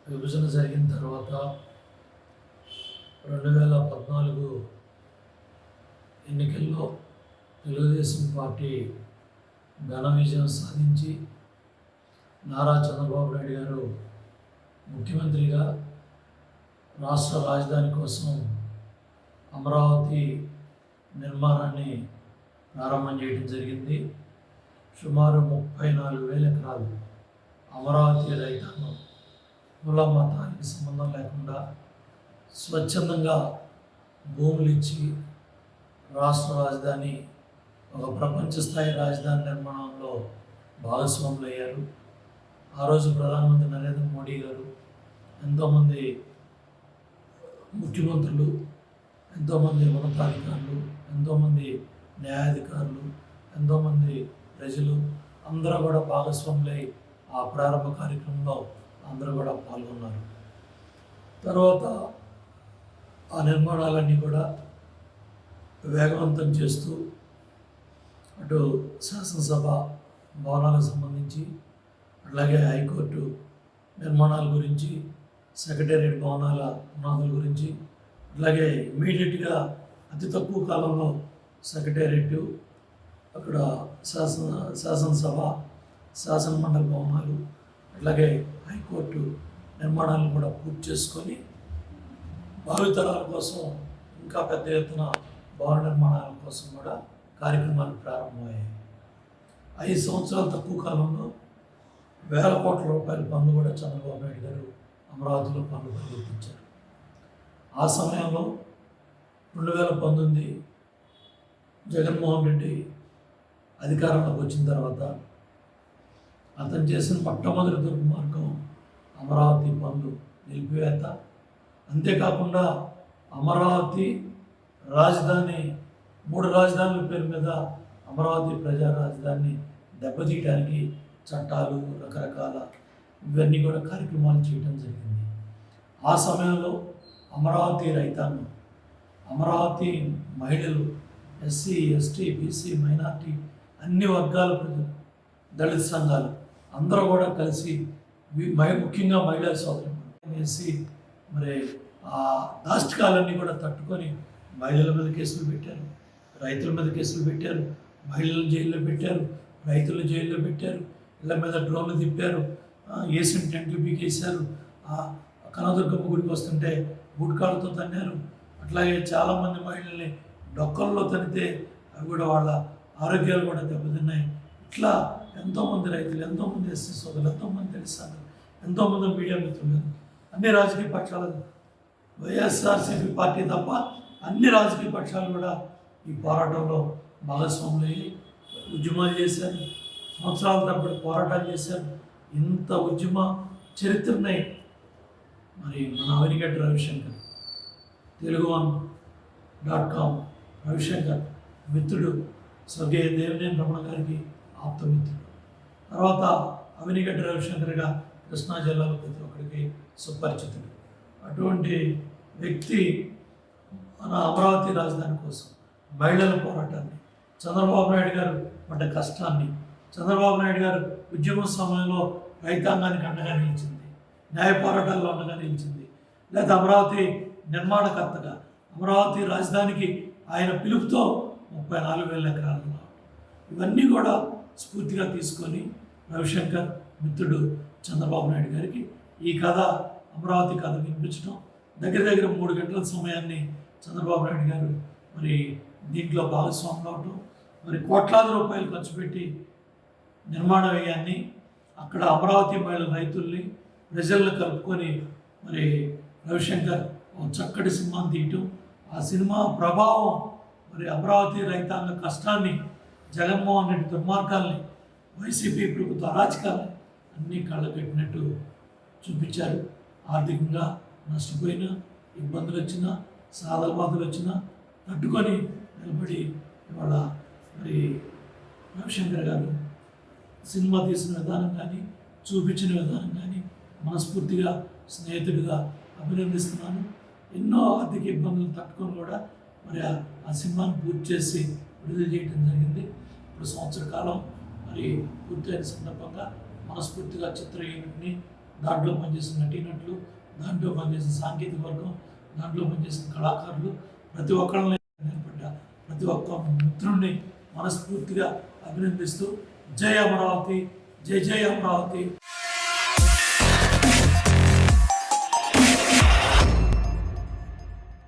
విభజన జరిగిన తర్వాత 2014 ఎన్నికల్లో తెలుగుదేశం పార్టీ ఘన విజయం సాధించి నారా చంద్రబాబు నాయుడు గారు ముఖ్యమంత్రిగా రాష్ట్ర రాజధాని కోసం అమరావతి నిర్మాణాన్ని ప్రారంభం చేయడం జరిగింది. సుమారు 34,000 ఎకరాలు అమరావతి రైతాంగం కుల మతానికి సంబంధం లేకుండా స్వచ్ఛందంగా భూములు ఇచ్చి రాష్ట్ర రాజధాని ఒక ప్రపంచ స్థాయి రాజధాని నిర్మాణంలో భాగస్వాములు అయ్యారు. ఆ రోజు ప్రధానమంత్రి నరేంద్ర మోడీ గారు, ఎంతోమంది ముఖ్యమంత్రులు, ఎంతోమంది ఉన్నతాధికారులు, ఎంతోమంది న్యాయాధికారులు, ఎంతోమంది ప్రజలు అందరూ కూడా భాగస్వాములై ఆ ప్రారంభ కార్యక్రమంలో అందరూ కూడా పాల్గొన్నారు. తర్వాత ఆ నిర్మాణాలన్నీ కూడా వేగవంతం చేస్తూ అటు శాసనసభ భవనాలకు సంబంధించి, అట్లాగే హైకోర్టు నిర్మాణాల గురించి, సెక్రటేరియట్ భవనాల పునాదుల గురించి, అట్లాగే ఇమీడియట్గా అతి తక్కువ కాలంలో సెక్రటేరియట్, అక్కడ శాసనసభ, శాసనమండలి భవనాలు, అట్లాగే హైకోర్టు నిర్మాణాలను కూడా పూర్తి చేసుకొని భావితరాల కోసం ఇంకా పెద్ద ఎత్తున భవన నిర్మాణాల కోసం కూడా కార్యక్రమాలు ప్రారంభమయ్యాయి. 5 సంవత్సరాల తక్కువ కాలంలో వేల కోట్ల రూపాయల పన్ను కూడా చంద్రబాబు నాయుడు గారు అమరావతిలో పన్ను ప్రకటించారు. ఆ సమయంలో 2019 జగన్మోహన్ రెడ్డి అధికారంలోకి వచ్చిన తర్వాత అతను చేసిన మొట్టమొదటి దుర్మార్గం అమరావతి పనులు నిలిపివేత. అంతేకాకుండా అమరావతి రాజధాని 3 రాజధానుల పేరు మీద అమరావతి ప్రజా రాజధానిని దెబ్బతీయడానికి చట్టాలు, రకరకాల ఇవన్నీ కూడా కార్యక్రమాలు చేయడం జరిగింది. ఆ సమయంలో అమరావతి రైతాంగం, అమరావతి మహిళలు, ఎస్సీ, ఎస్టీ, బీసీ, మైనార్టీ అన్ని వర్గాల ప్రజలు, దళిత సంఘాలు అందరూ కూడా కలిసి ముఖ్యంగా మహిళా సోదరులు వేసి మరి ఆ దాష్టికాలన్నీ కూడా తట్టుకొని మహిళల మీద కేసులు పెట్టారు, రైతుల మీద కేసులు పెట్టారు, మహిళలను జైల్లో పెట్టారు, రైతులను జైల్లో పెట్టారు, ఇళ్ళ మీద డ్రోన్లు తిప్పారు, ఏసిన టెంట్లు పీకేశారు, కనదుర్గమ్మ గుడికి వస్తుంటే బుడ్కాలతో తన్నారు. అట్లాగే చాలామంది మహిళల్ని డొక్కల్లో తనితే అవి కూడా వాళ్ళ ఆరోగ్యాలు కూడా దెబ్బతిన్నాయి. ఇట్లా ఎంతోమంది రైతులు, ఎంతోమంది ఎస్సీ సోదరులు, ఎంతోమంది తెలుసాను, ఎంతోమంది మీడియా మిత్రులు, అన్ని రాజకీయ పక్షాలు, వైఎస్ఆర్సీపీ పార్టీ తప్ప అన్ని రాజకీయ పక్షాలు కూడా ఈ పోరాటంలో భాగస్వాములు అయ్యి ఉద్యమాలు చేశారు. సంవత్సరాల తరబడి పోరాటాలు చేశారు. ఇంత ఉద్యమ చరిత్రని మరి మన అవినిగడ్డ రవిశంకర్, తెలుగువన్.com రవిశంకర్ మిత్రుడు, స్వర్గీయ దేవినేని రమణ గారికి ఆప్తమిత్రుడు. తర్వాత అవినిగడ్డ రవిశంకర్గా కృష్ణా జిల్లాలో ప్రతి ఒక్కరికి సుపరిచితుడు. అటువంటి వ్యక్తి మన అమరావతి రాజధాని కోసం మహిళల పోరాటాన్ని, చంద్రబాబు నాయుడు గారు పడ్డ కష్టాన్ని, చంద్రబాబు నాయుడు గారు ఉద్యమ సమయంలో రైతాంగానికి అండగా నిలిచింది, న్యాయ పోరాటాల్లో అండగా నిలిచింది, లేదా అమరావతి నిర్మాణకర్తగా అమరావతి రాజధానికి ఆయన పిలుపుతో 34,000 ఎకరాలు, ఇవన్నీ కూడా స్ఫూర్తిగా తీసుకొని రవిశంకర్ మిత్రుడు చంద్రబాబు నాయుడు గారికి ఈ కథ, అమరావతి కథ వినిపించడం, దగ్గర 3 గంటల సమయాన్ని చంద్రబాబు నాయుడు గారు మరి దీంట్లో భాగస్వాములు అవటం, మరి కోట్లాది రూపాయలు ఖర్చు పెట్టి నిర్మాణ వ్యయాన్ని అక్కడ అమరావతి మహిళల రైతుల్ని, ప్రజలను కలుపుకొని మరి రవిశంకర్ ఒక చక్కటి సినిమాని తీయటం, ఆ సినిమా ప్రభావం మరి అమరావతి రైతాంగ కష్టాన్ని, జగన్మోహన్ రెడ్డి దుర్మార్గాల్ని, వైసీపీ ప్రభుత్వ అరాచకాల్ని అన్నీ కళ్ళకట్టినట్టు చూపించారు. ఆర్థికంగా నష్టపోయినా, ఇబ్బందులు వచ్చినా, సాధకబాధలు వచ్చినా తట్టుకొని నిలబడి ఇవాళ మరి రవిశంకర్ గారు సినిమా తీసిన విధానం కానీ, చూపించిన విధానం కానీ మనస్ఫూర్తిగా స్నేహితుడిగా అభినందిస్తున్నాను. ఎన్నో ఆర్థిక ఇబ్బందులు తట్టుకొని కూడా మరి ఆ సినిమాను పూర్తి చేసి విడుదల చేయడం జరిగింది. ఇప్పుడు సంవత్సర కాలం మరి పూర్తయిన సందర్భంగా మనస్ఫూర్తిగా చిత్ర యూనిట్ని, దాంట్లో పనిచేసిన నటీనటులు, దాంట్లో పనిచేసిన సాంకేతిక వర్గం, దాంట్లో పనిచేసిన కళాకారులు, ప్రతి ఒక్కరిని నిలబడ్డ ప్రతి ఒక్క మిత్రుడిని మనస్ఫూర్తిగా అభినందిస్తూ జై అమరావతి, జై జై అమరావతి.